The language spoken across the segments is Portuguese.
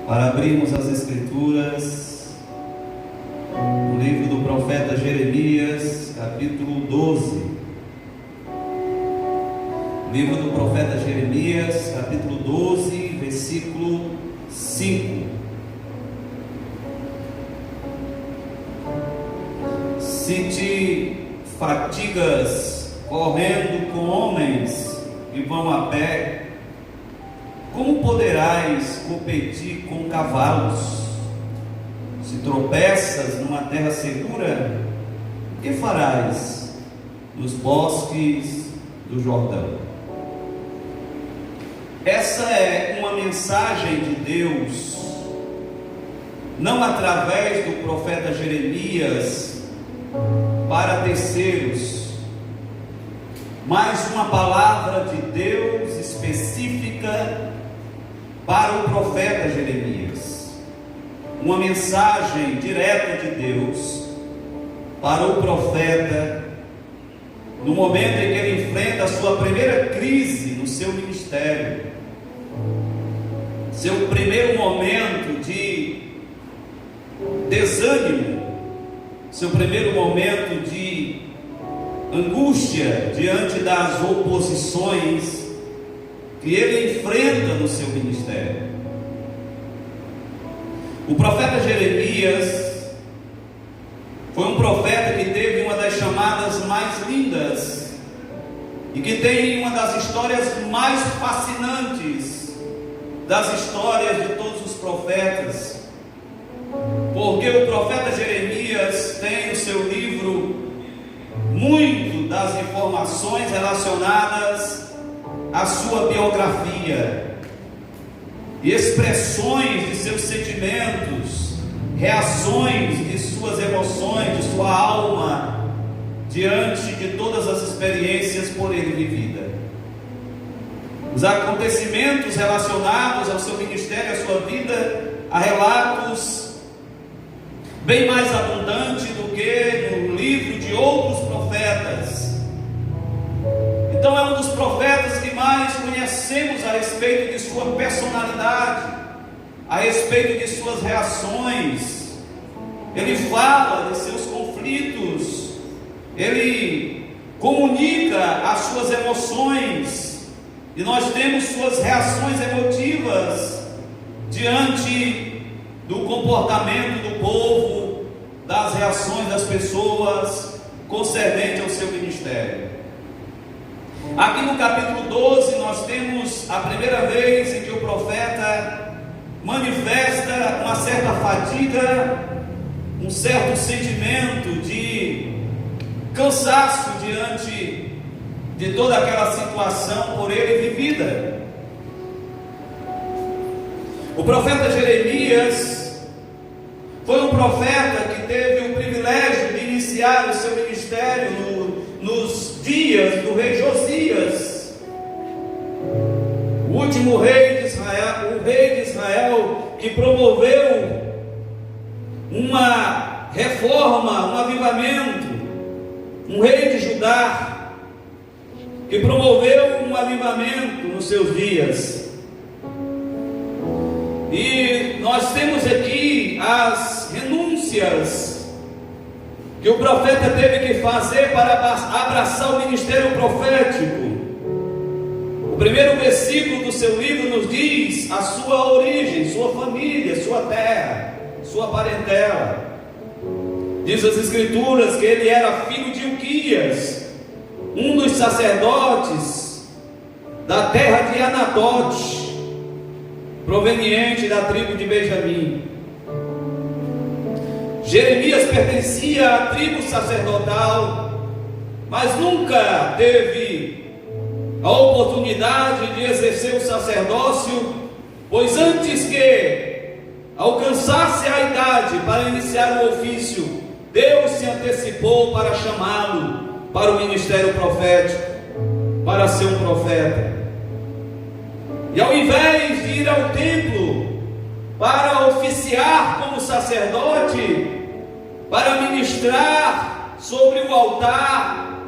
para abrirmos as Escrituras no livro do profeta Jeremias, capítulo 12. Livro do profeta Jeremias, capítulo 12, versículo 5. Se te fatigas correndo com homens que vão a pé, como poderás competir com cavalos? Se tropeças numa terra segura, o que farás nos bosques do Jordão? Essa é uma mensagem de Deus, não através do profeta Jeremias para terceiros, mas uma palavra de Deus específica para o profeta Jeremias, uma mensagem direta de Deus para o profeta no momento em que ele enfrenta a sua primeira crise no seu ministério, seu primeiro momento de desânimo, seu primeiro momento de angústia diante das oposições que ele enfrenta no seu ministério. O profeta Jeremias foi um profeta que teve uma das chamadas mais lindas e que tem uma das histórias mais fascinantes das histórias de todos os profetas, porque o profeta Jeremias tem no seu livro muito das informações relacionadas à sua biografia, expressões de seus sentimentos, reações de suas emoções, de sua alma, diante de todas as experiências por ele vividas. Os acontecimentos relacionados ao seu ministério, à sua vida, há relatos bem mais abundantes do que no livro de outros profetas. Então é um dos profetas que mais conhecemos a respeito de sua personalidade, a respeito de suas reações. Ele fala de seus conflitos, ele comunica as suas emoções, e nós temos suas reações emotivas diante do comportamento do povo, das reações das pessoas concernente ao seu ministério. Aqui no capítulo 12 nós temos a primeira vez em que o profeta manifesta uma certa fadiga, um certo sentimento de cansaço diante de toda aquela situação por ele vivida. O profeta Jeremias foi um profeta que teve o privilégio de iniciar o seu ministério nos dias do rei Josias, o último rei de Israel, o rei de Israel que promoveu uma reforma, um avivamento, um rei de Judá que promoveu um avivamento nos seus dias. E nós temos aqui as renúncias que o profeta teve que fazer para abraçar o ministério profético. O primeiro versículo do seu livro nos diz a sua origem, sua família, sua terra, sua parentela. Diz as Escrituras que ele era filho de Ilquias, um dos sacerdotes da terra de Anadote, proveniente da tribo de Benjamim. Jeremias pertencia à tribo sacerdotal, mas nunca teve a oportunidade de exercer o sacerdócio, pois antes que alcançasse a idade para iniciar o ofício, Deus se antecipou para chamá-lo para o ministério profético, para ser um profeta. E ao invés de ir ao templo para oficiar como sacerdote, para ministrar sobre o altar,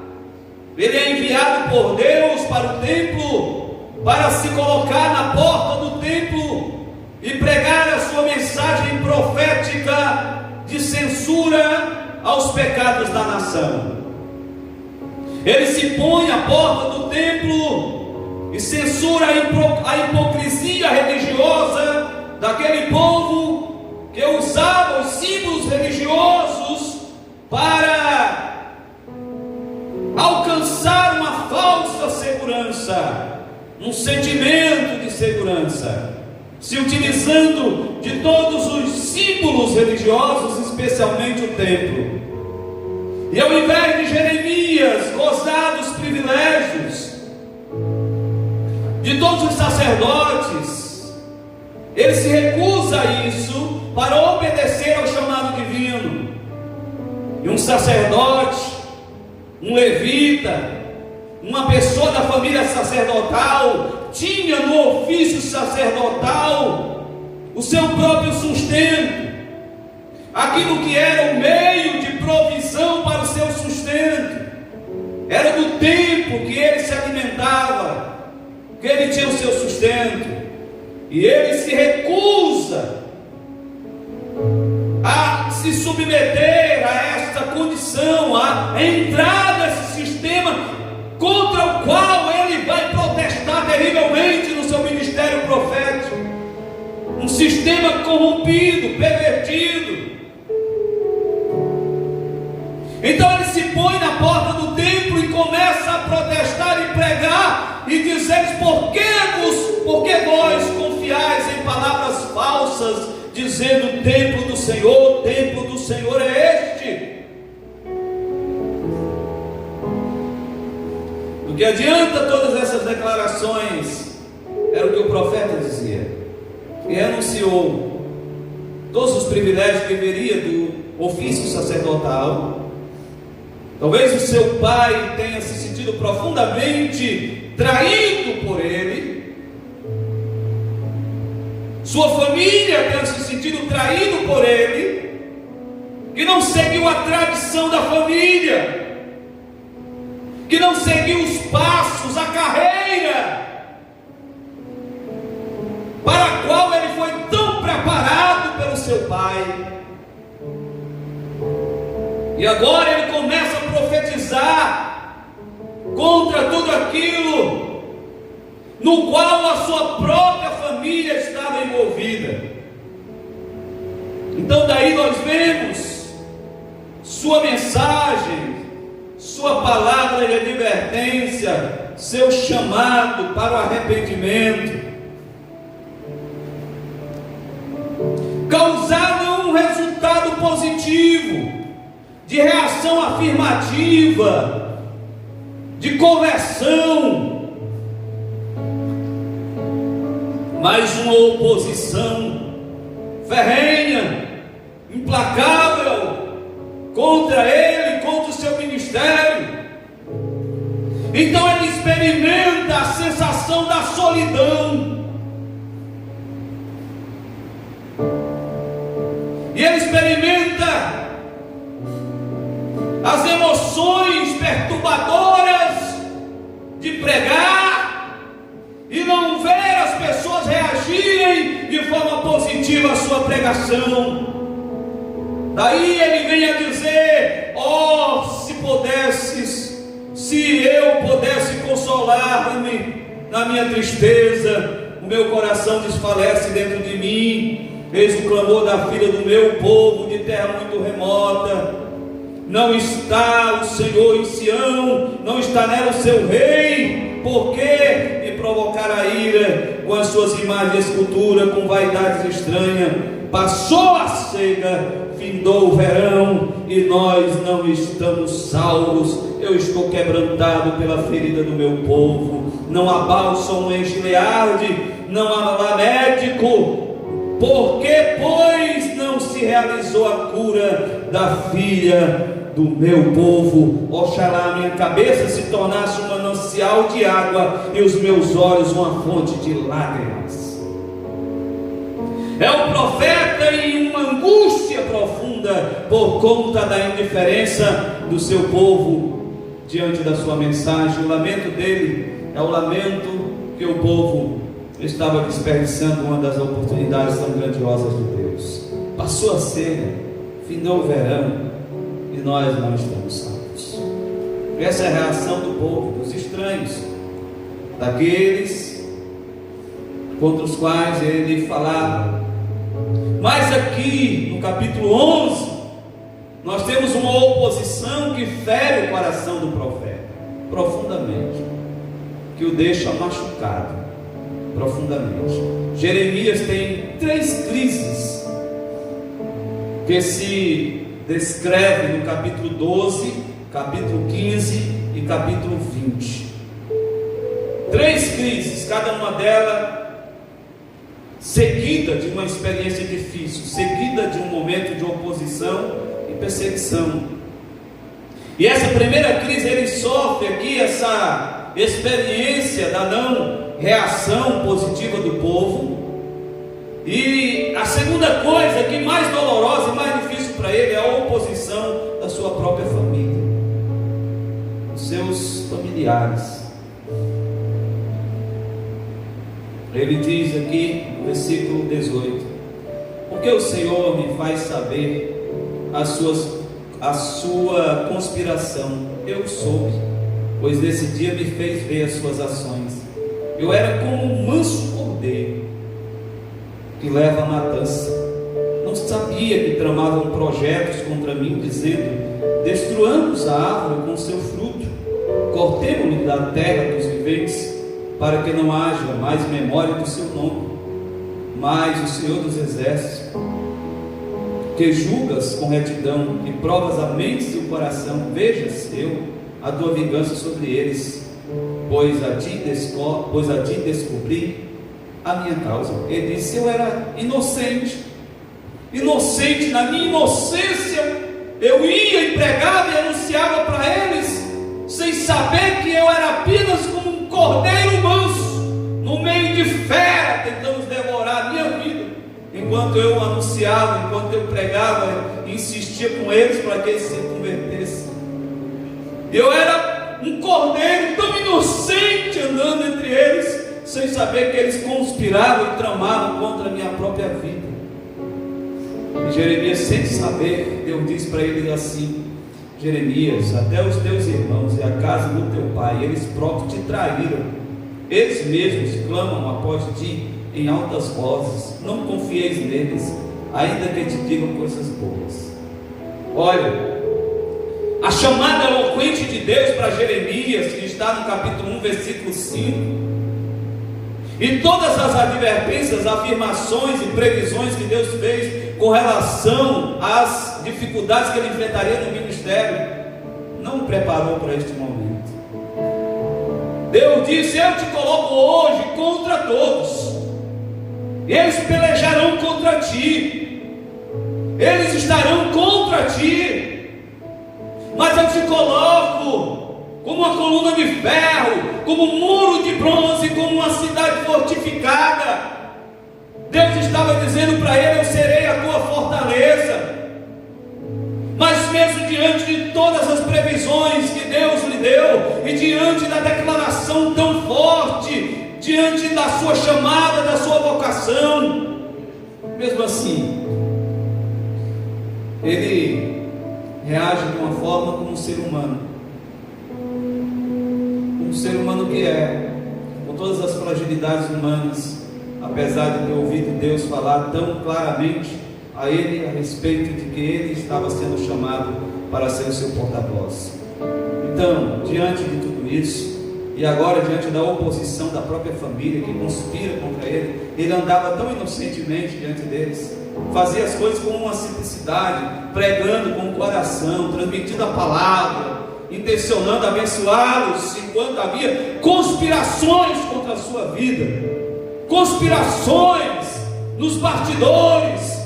ele é enviado por Deus para o templo, para se colocar na porta do templo e pregar a sua mensagem profética de censura aos pecados da nação. Ele se põe à porta do templo e censura a hipocrisia religiosa daquele povo que usava os símbolos religiosos para alcançar uma falsa segurança, um sentimento de segurança, se utilizando de todos os símbolos religiosos, especialmente o templo. E ao invés de Jeremias gozar dos privilégios de todos os sacerdotes, ele se recusa a isso para obedecer ao chamado divino. E um sacerdote, um levita, uma pessoa da família sacerdotal, tinha no ofício sacerdotal o seu próprio sustento, aquilo que era o meio de provisão para o seu sustento, era do tempo que ele se alimentava, que ele tinha o seu sustento, e ele se recusa a se submeter a esta condição, a entrar nesse sistema contra o qual ele vai protestar terrivelmente no seu ministério profético, um sistema corrompido, pervertido. Então ele se põe na porta do templo e começa a protestar e pregar e dizer: por que vós confiais em palavras falsas, dizendo templo do Senhor é este? Do que adianta todas essas declarações? Era o que o profeta dizia, e renunciou todos os privilégios que deveria do ofício sacerdotal. Talvez o seu pai tenha se sentido profundamente traído por ele, sua família tenha se sentido traído por ele, que não seguiu a tradição da família, que não seguiu os passos, a carreira para a qual ele foi tão preparado pelo seu pai. E agora ele começa a profetizar contra tudo aquilo no qual a sua própria família estava envolvida. Então daí nós vemos sua mensagem, sua palavra de advertência, seu chamado para o arrependimento, causaram um resultado positivo, de reação afirmativa, de conversão, mas uma oposição ferrenha, implacável contra ele, contra o seu ministério. Então ele experimenta a sensação da solidão, e ele experimenta as emoções perturbadoras de pregar e não ver as pessoas reagirem de forma positiva à sua pregação. Daí ele vem a dizer: oh, se eu pudesse consolar-me na minha tristeza, o meu coração desfalece dentro de mim. Eis o clamor da filha do meu povo de terra muito remota. Não está o Senhor em Sião, não está nela o seu rei. Por que me provocar a ira com as suas imagens de escultura, com vaidades estranhas? Passou a cega, findou o verão, e nós não estamos salvos. Eu estou quebrantado pela ferida do meu povo. Não há bálsamo em Gileade, não há lá médico. Porque, pois, não se realizou a cura da filha do meu povo? Oxalá a minha cabeça se tornasse um manancial de água e os meus olhos uma fonte de lágrimas. É o profeta em uma angústia profunda por conta da indiferença do seu povo diante da sua mensagem. O lamento dele é o lamento que o povo estava desperdiçando uma das oportunidades tão grandiosas de Deus. passou a ser, findou o verão e nós não estamos salvos. Essa é a reação do povo, dos estranhos, daqueles contra os quais ele falava. Mas aqui no capítulo 11 nós temos uma oposição que fere o coração do profeta profundamente, que o deixa machucado profundamente. Jeremias tem 3 crises que se descreve no capítulo 12, capítulo 15 e capítulo 20. 3 crises, cada uma delas seguida de uma experiência difícil, seguida de um momento de oposição e perseguição. E essa primeira crise, ele sofre aqui essa experiência da não reação positiva do povo. E a segunda coisa, que mais dolorosa e mais difícil para ele, é a oposição da sua própria família, dos seus familiares. Ele diz aqui no versículo 18: porque o Senhor me faz saber a sua conspiração, eu soube, pois nesse dia me fez ver as suas ações. Eu era como um manso cordeiro que leva a matança. Não sabia que tramavam projetos contra mim, dizendo: destruamos a árvore com seu fruto, cortemo-lhe da terra dos viventes, para que não haja mais memória do seu nome. Mas o Senhor dos Exércitos, que julgas com retidão e provas a mente e o coração, vejas eu a tua vingança sobre eles, pois a ti descobri a minha causa. Ele disse: eu era inocente, na minha inocência eu ia e pregava e anunciava para eles, sem saber que eu era apenas como um cordeiro manso no meio de fera, tentando devorar a minha vida, enquanto eu anunciava, enquanto eu pregava e insistia com eles para que eles se convertessem. Eu era um cordeiro tão inocente andando entre eles, sem saber que eles conspiravam e tramavam contra a minha própria vida. E Jeremias, sem saber, Deus disse para ele assim: Jeremias, até os teus irmãos e a casa do teu pai, eles próprios te traíram, eles mesmos clamam após ti em altas vozes, não confieis neles, ainda que te digam coisas boas. Olha, a chamada eloquente de Deus para Jeremias, que está no capítulo 1, versículo 5, e todas as advertências, afirmações e previsões que Deus fez com relação às dificuldades que ele enfrentaria no ministério, não o preparou para este momento. Deus disse: eu te coloco hoje contra todos, eles pelejarão contra ti, eles estarão contra ti, mas eu te coloco como uma coluna de ferro, como um muro de bronze, como uma cidade fortificada. Deus estava dizendo para ele: eu serei a tua fortaleza. Mas mesmo diante de todas as previsões que Deus lhe deu, e diante da declaração tão forte, diante da sua chamada, da sua vocação, mesmo assim, ele reage de uma forma como um ser humano, que é, com todas as fragilidades humanas, apesar de ter ouvido Deus falar tão claramente a ele a respeito de que ele estava sendo chamado para ser o seu porta-voz. Então, diante de tudo isso, e agora diante da oposição da própria família que conspira contra ele, ele andava tão inocentemente diante deles, fazia as coisas com uma simplicidade, pregando com o coração, transmitindo a palavra, intencionando abençoá-los, enquanto havia conspirações contra a sua vida, conspirações nos bastidores,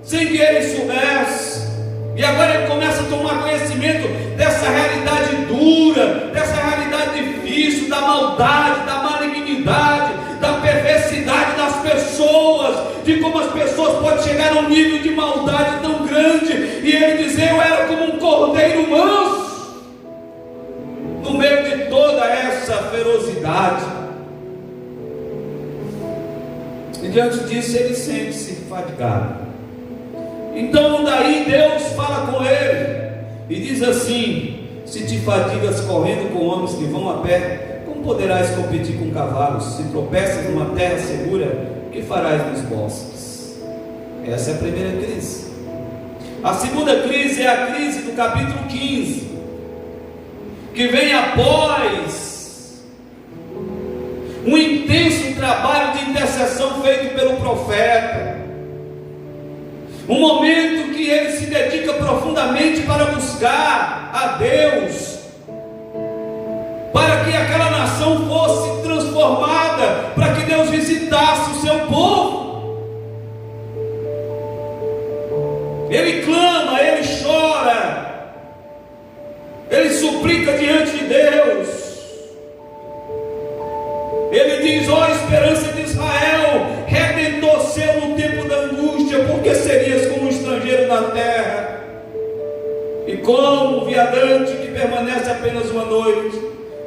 sem que ele soubesse. E agora ele começa a tomar conhecimento dessa realidade dura, dessa realidade difícil, da maldade, da malignidade, da perversidade das pessoas, de como as pessoas podem chegar a um nível de maldade tão grande. E ele diz: eu era como um cordeiro manso no meio de toda essa ferocidade. E diante disso ele sente-se fadigado, Então daí Deus fala com ele e diz assim: se te fadigas correndo com homens que vão a pé, como poderás competir com cavalos? Se tropeças numa terra segura, o que farás nos bosques? Essa é a primeira crise. A segunda crise é a crise do capítulo 15, que vem após um intenso trabalho de intercessão feito pelo profeta. Um momento que ele se dedica profundamente para buscar a Deus, para que aquela nação fosse transformada, para que Deus visitasse o seu povo. Ele clama, ele chora, ele suplica diante de Deus. Ele diz: ó esperança de Israel, redentor seu no tempo da angústia, porque serias como um estrangeiro na terra, e como um viadante que permanece apenas uma noite,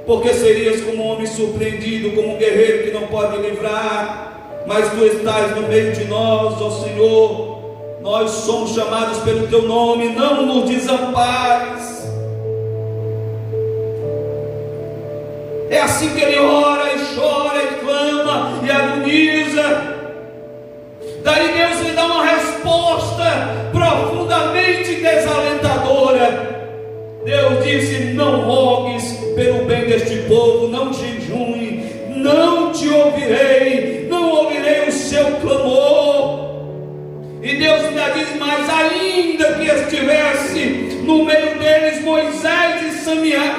porque serias como um homem surpreendido, como um guerreiro que não pode livrar, mas tu estás no meio de nós, ó Senhor, nós somos chamados pelo teu nome, não nos desampares. É assim que ele ora e chora e clama e agoniza. Daí Deus lhe dá uma resposta profundamente desalentadora. Deus disse: não rogues pelo bem deste povo, não jejue, não te ouvirei, não ouvirei o seu clamor. E Deus ainda diz mais: ainda que estivesse no meio deles Moisés e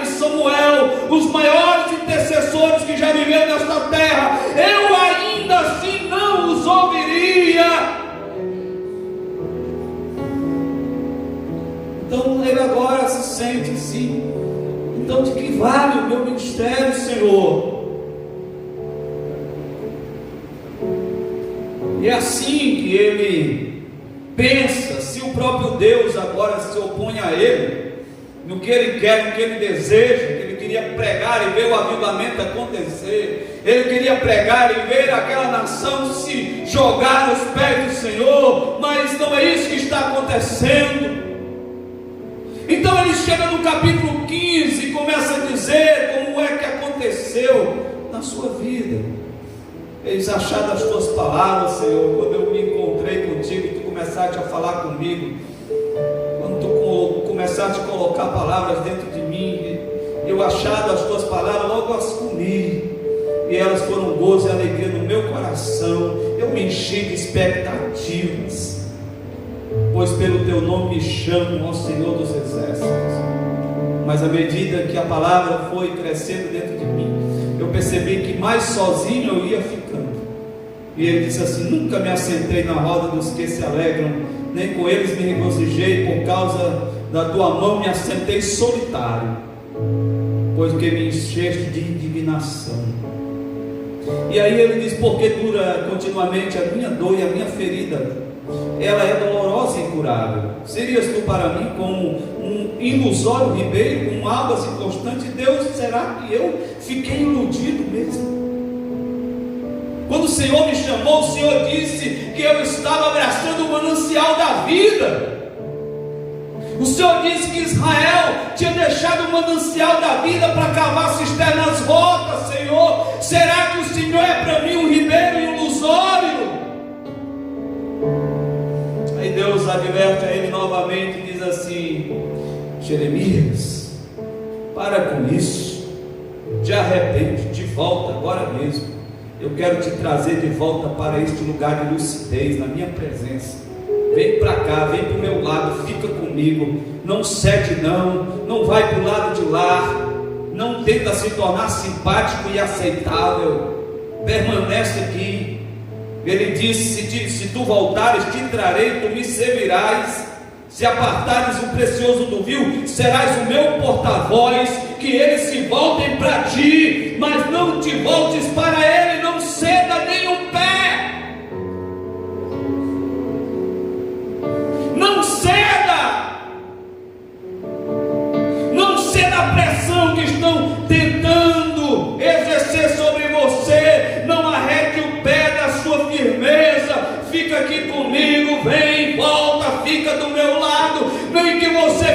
Samuel, os maiores intercessores que já viveram nesta terra, eu ainda assim não os ouviria. Então ele agora se sente assim: então de que vale o meu ministério, Senhor? E é assim que ele pensa. Se o próprio Deus agora se opõe a ele, no que ele quer, no que ele deseja, que ele queria pregar e ver o avivamento acontecer, ele queria pregar e ver aquela nação se jogar aos pés do Senhor, mas não é isso que está acontecendo. Então ele chega no capítulo 15 e começa a dizer como é que aconteceu na sua vida. Eis achado as tuas palavras, Senhor, quando eu me encontrei contigo, tu começaste a falar comigo, quando tu começaste a colocar palavras dentro de mim, eu achado as tuas palavras, logo as comi, e elas foram gozo e alegria no meu coração. Eu me enchi de expectativas, pois pelo teu nome me chamam, ó Senhor dos exércitos. Mas à medida que a palavra foi crescendo dentro de mim, eu percebi que mais sozinho eu ia ficando. E ele disse assim: nunca me assentei na roda dos que se alegram, nem com eles me regozijei, por causa da tua mão me assentei solitário, pois que me encheste de indignação. E aí ele diz: porque dura continuamente a minha dor e a minha ferida, ela é dolorosa e incurável. Serias tu para mim como um ilusório ribeiro, com águas inconstantes? Deus, será que eu fiquei iludido mesmo? Quando o Senhor me chamou, o Senhor disse que eu estava abraçando o manancial da vida. O Senhor disse que Israel tinha deixado o manancial da vida para cavar cisternas rotas. Senhor, será que o Senhor é para mim um ribeiro ilusório? Aí Deus adverte a ele novamente e diz assim: Jeremias, para com isso, te arrepende, de volta agora mesmo. Eu quero te trazer de volta para este lugar de lucidez, na minha presença. Vem para cá, vem para o meu lado, fica comigo, não cede não vai para o lado de lá, não tenta se tornar simpático e aceitável, permanece aqui. Ele disse: se tu voltares, te trarei, tu me servirás. Se apartares o precioso do vil, serás o meu porta-voz. Que eles se voltem para ti, mas não te voltes para ele, não ceda nem um pé. Não ceda. Não ceda à pressão que estão tentando exercer sobre você. Não arrede o pé da sua firmeza. Fica aqui comigo, vem, volta, fica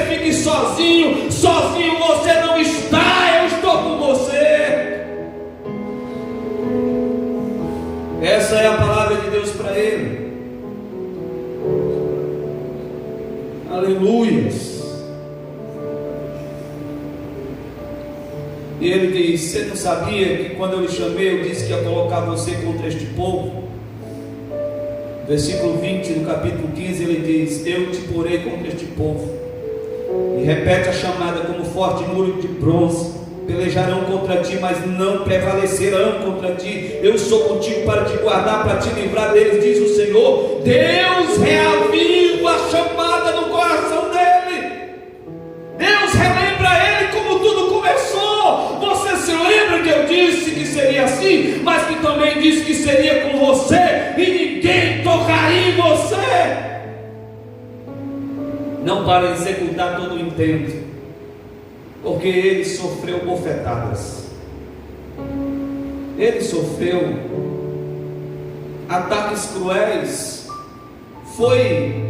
fique sozinho. Sozinho você não está, eu estou com você. Essa é a palavra de Deus para ele. Aleluias. E ele diz: você não sabia que quando eu lhe chamei, eu disse que ia colocar você contra este povo? Versículo 20 do capítulo 15, ele diz: eu te porei contra este povo. E repete a chamada: como forte muro de bronze, pelejarão contra ti, mas não prevalecerão contra ti. Eu sou contigo para te guardar, para te livrar deles, diz o Senhor. Deus reaviva a chamada no coração dele. Deus relembra ele como tudo começou. Você se lembra que eu disse que seria assim, mas que também disse que seria com você, e ninguém tocaria em você. Não para executar todo o intento, porque ele sofreu bofetadas, ele sofreu ataques cruéis, foi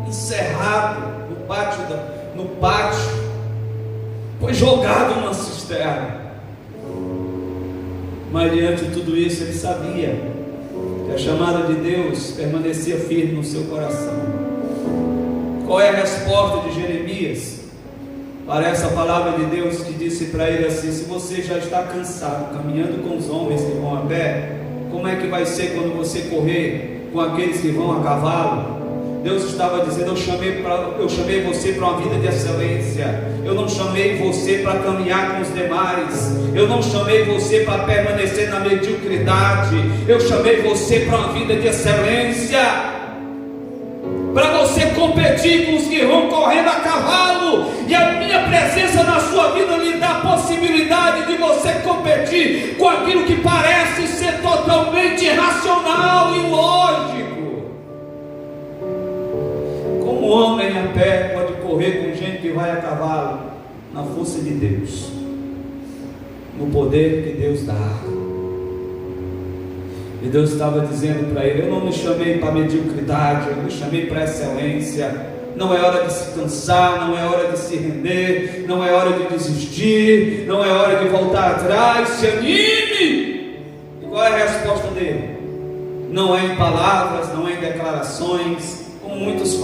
encerrado no pátio, foi jogado numa cisterna. Mas diante de tudo isso, ele sabia que a chamada de Deus permanecia firme no seu coração. Qual é a resposta de Jeremias para essa palavra de Deus que disse para ele assim: se você já está cansado caminhando com os homens que vão a pé, como é que vai ser quando você correr com aqueles que vão a cavalo? Deus estava dizendo: eu chamei você para uma vida de excelência. Eu não chamei você para caminhar com os demais. Eu não chamei você para permanecer na mediocridade. Eu chamei você para uma vida de excelência, para você competir com os que vão correndo a cavalo. E a minha presença na sua vida lhe dá a possibilidade de você competir com aquilo que parece ser totalmente irracional e ilógico. Como um homem a pé pode correr com gente que vai a cavalo? Na força de Deus, no poder que Deus dá. E Deus estava dizendo para ele: eu não me chamei para mediocridade, eu me chamei para excelência. Não é hora de se cansar, não é hora de se render, não é hora de desistir, não é hora de voltar atrás. Se anime! E qual é a resposta dele? Não é em palavras, não é em declarações, como muitos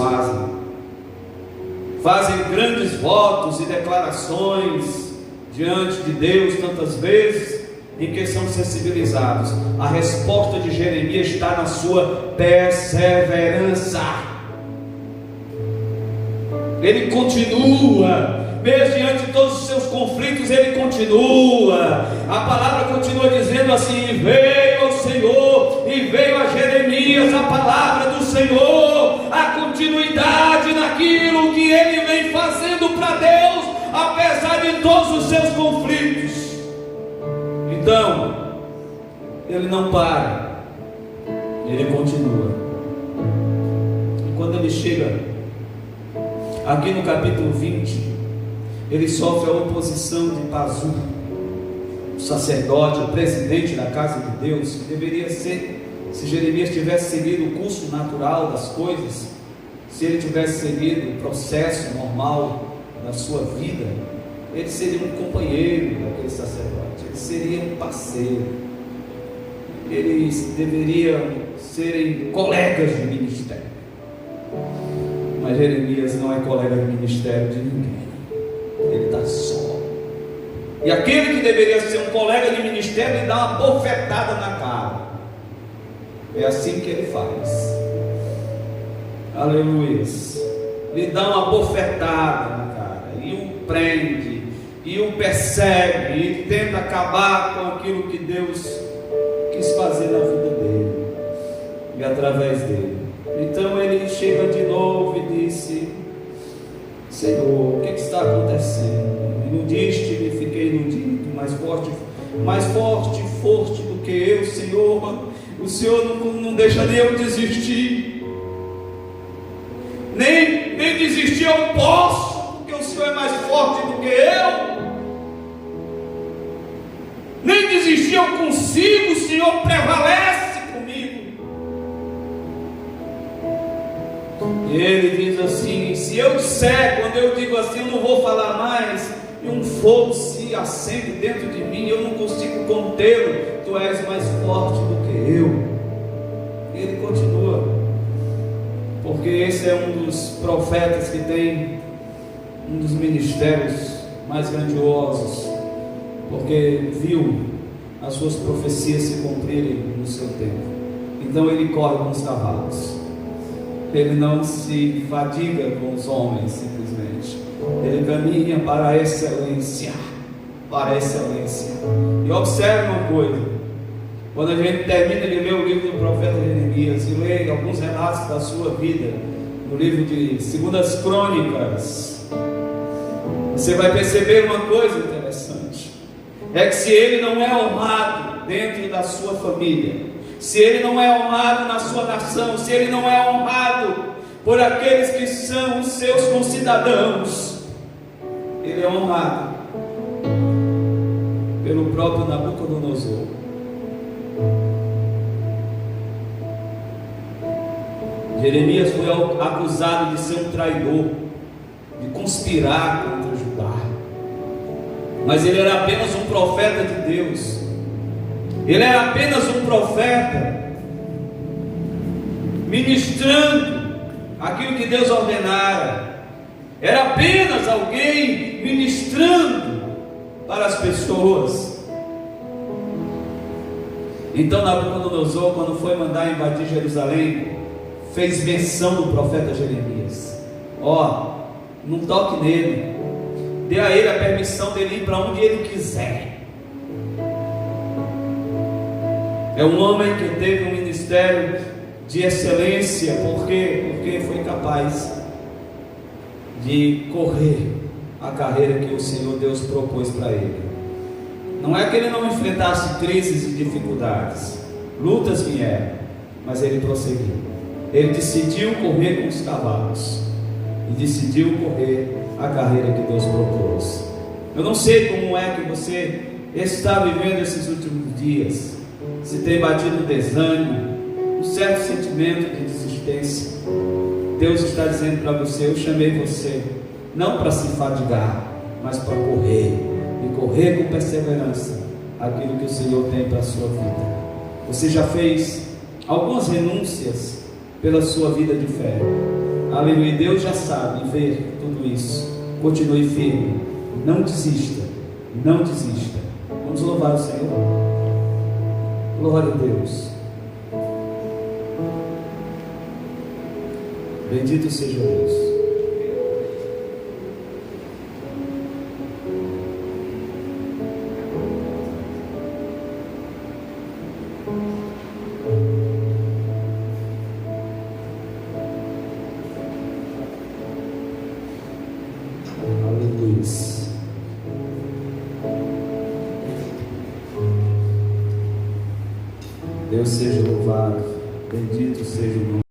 fazem grandes votos e declarações diante de Deus tantas vezes, em que são sensibilizados. A resposta de Jeremias está na sua perseverança. Ele continua, mesmo diante de todos os seus conflitos, ele continua. A palavra continua dizendo assim: e veio ao Senhor, e veio a Jeremias a palavra do Senhor, a continuidade naquilo que ele vem fazendo para Deus, apesar de todos os seus conflitos. Então, ele não para, ele continua. E quando ele chega aqui no capítulo 20, ele sofre a oposição de Pazur, o sacerdote, o presidente da casa de Deus, que deveria ser, se Jeremias tivesse seguido o curso natural das coisas, se ele tivesse seguido o processo normal da sua vida, ele seria um companheiro daquele sacerdote, ele seria um parceiro, eles deveriam serem colegas de ministério. Mas Jeremias não é colega de ministério de ninguém, ele está só. E aquele que deveria ser um colega de ministério lhe dá uma bofetada na cara. É assim que ele faz. Aleluia. Lhe dá uma bofetada na cara, e o prende, e o persegue, e tenta acabar com aquilo que Deus quis fazer na vida dele e através dele. Então ele chega de novo e disse: Senhor, o que está acontecendo? Iludiste-me, fiquei iludido, mais forte do que eu, Senhor. O Senhor não deixa nem eu desistir, nem desistir eu posso, porque o Senhor é mais forte do que eu. Nem desistir eu consigo, o Senhor prevalece comigo. Ele diz assim: se eu disser, quando eu digo assim, eu não vou falar mais, e um fogo se acende dentro de mim, eu não consigo contê-lo, tu és mais forte do que eu. E ele continua, porque esse é um dos profetas que tem um dos ministérios mais grandiosos, porque viu as suas profecias se cumprirem no seu tempo. Então ele corre com os cavalos, ele não se fadiga com os homens, simplesmente ele caminha para a excelência, para a excelência. E observe uma coisa: quando a gente termina de ler o livro do profeta Jeremias e lê alguns relatos da sua vida no livro de 2 Crônicas, você vai perceber uma coisa interessante: é que se ele não é honrado dentro da sua família, se ele não é honrado na sua nação, se ele não é honrado por aqueles que são os seus concidadãos, ele é honrado pelo próprio Nabucodonosor. Jeremias foi acusado de ser um traidor, de conspirar contra Judá, mas ele era apenas um profeta de Deus. Ele era apenas um profeta ministrando aquilo que Deus ordenara. Era apenas alguém ministrando para as pessoas. Então Nabucodonosor, quando foi mandar invadir Jerusalém, fez menção do profeta Jeremias: ó, não toque nele, dê a ele a permissão dele ir para onde ele quiser. É um homem que teve um ministério de excelência, porque foi capaz de correr a carreira que o Senhor Deus propôs para ele. Não é que ele não enfrentasse crises e dificuldades, lutas vieram, mas ele prosseguiu. Ele decidiu correr com os cavalos e decidiu correr a carreira que Deus propôs. Eu não sei como é que você está vivendo esses últimos dias, se tem batido desânimo, um certo sentimento de desistência. Deus está dizendo para você: eu chamei você não para se fadigar, mas para correr, e correr com perseverança aquilo que o Senhor tem para a sua vida. Você já fez algumas renúncias pela sua vida de fé, aleluia. Deus já sabe e vê tudo isso. Continue firme, não desista, não desista. Vamos louvar o Senhor. Glória a Deus. Bendito seja Deus. Aleluia. Deus seja louvado, bendito seja o nome.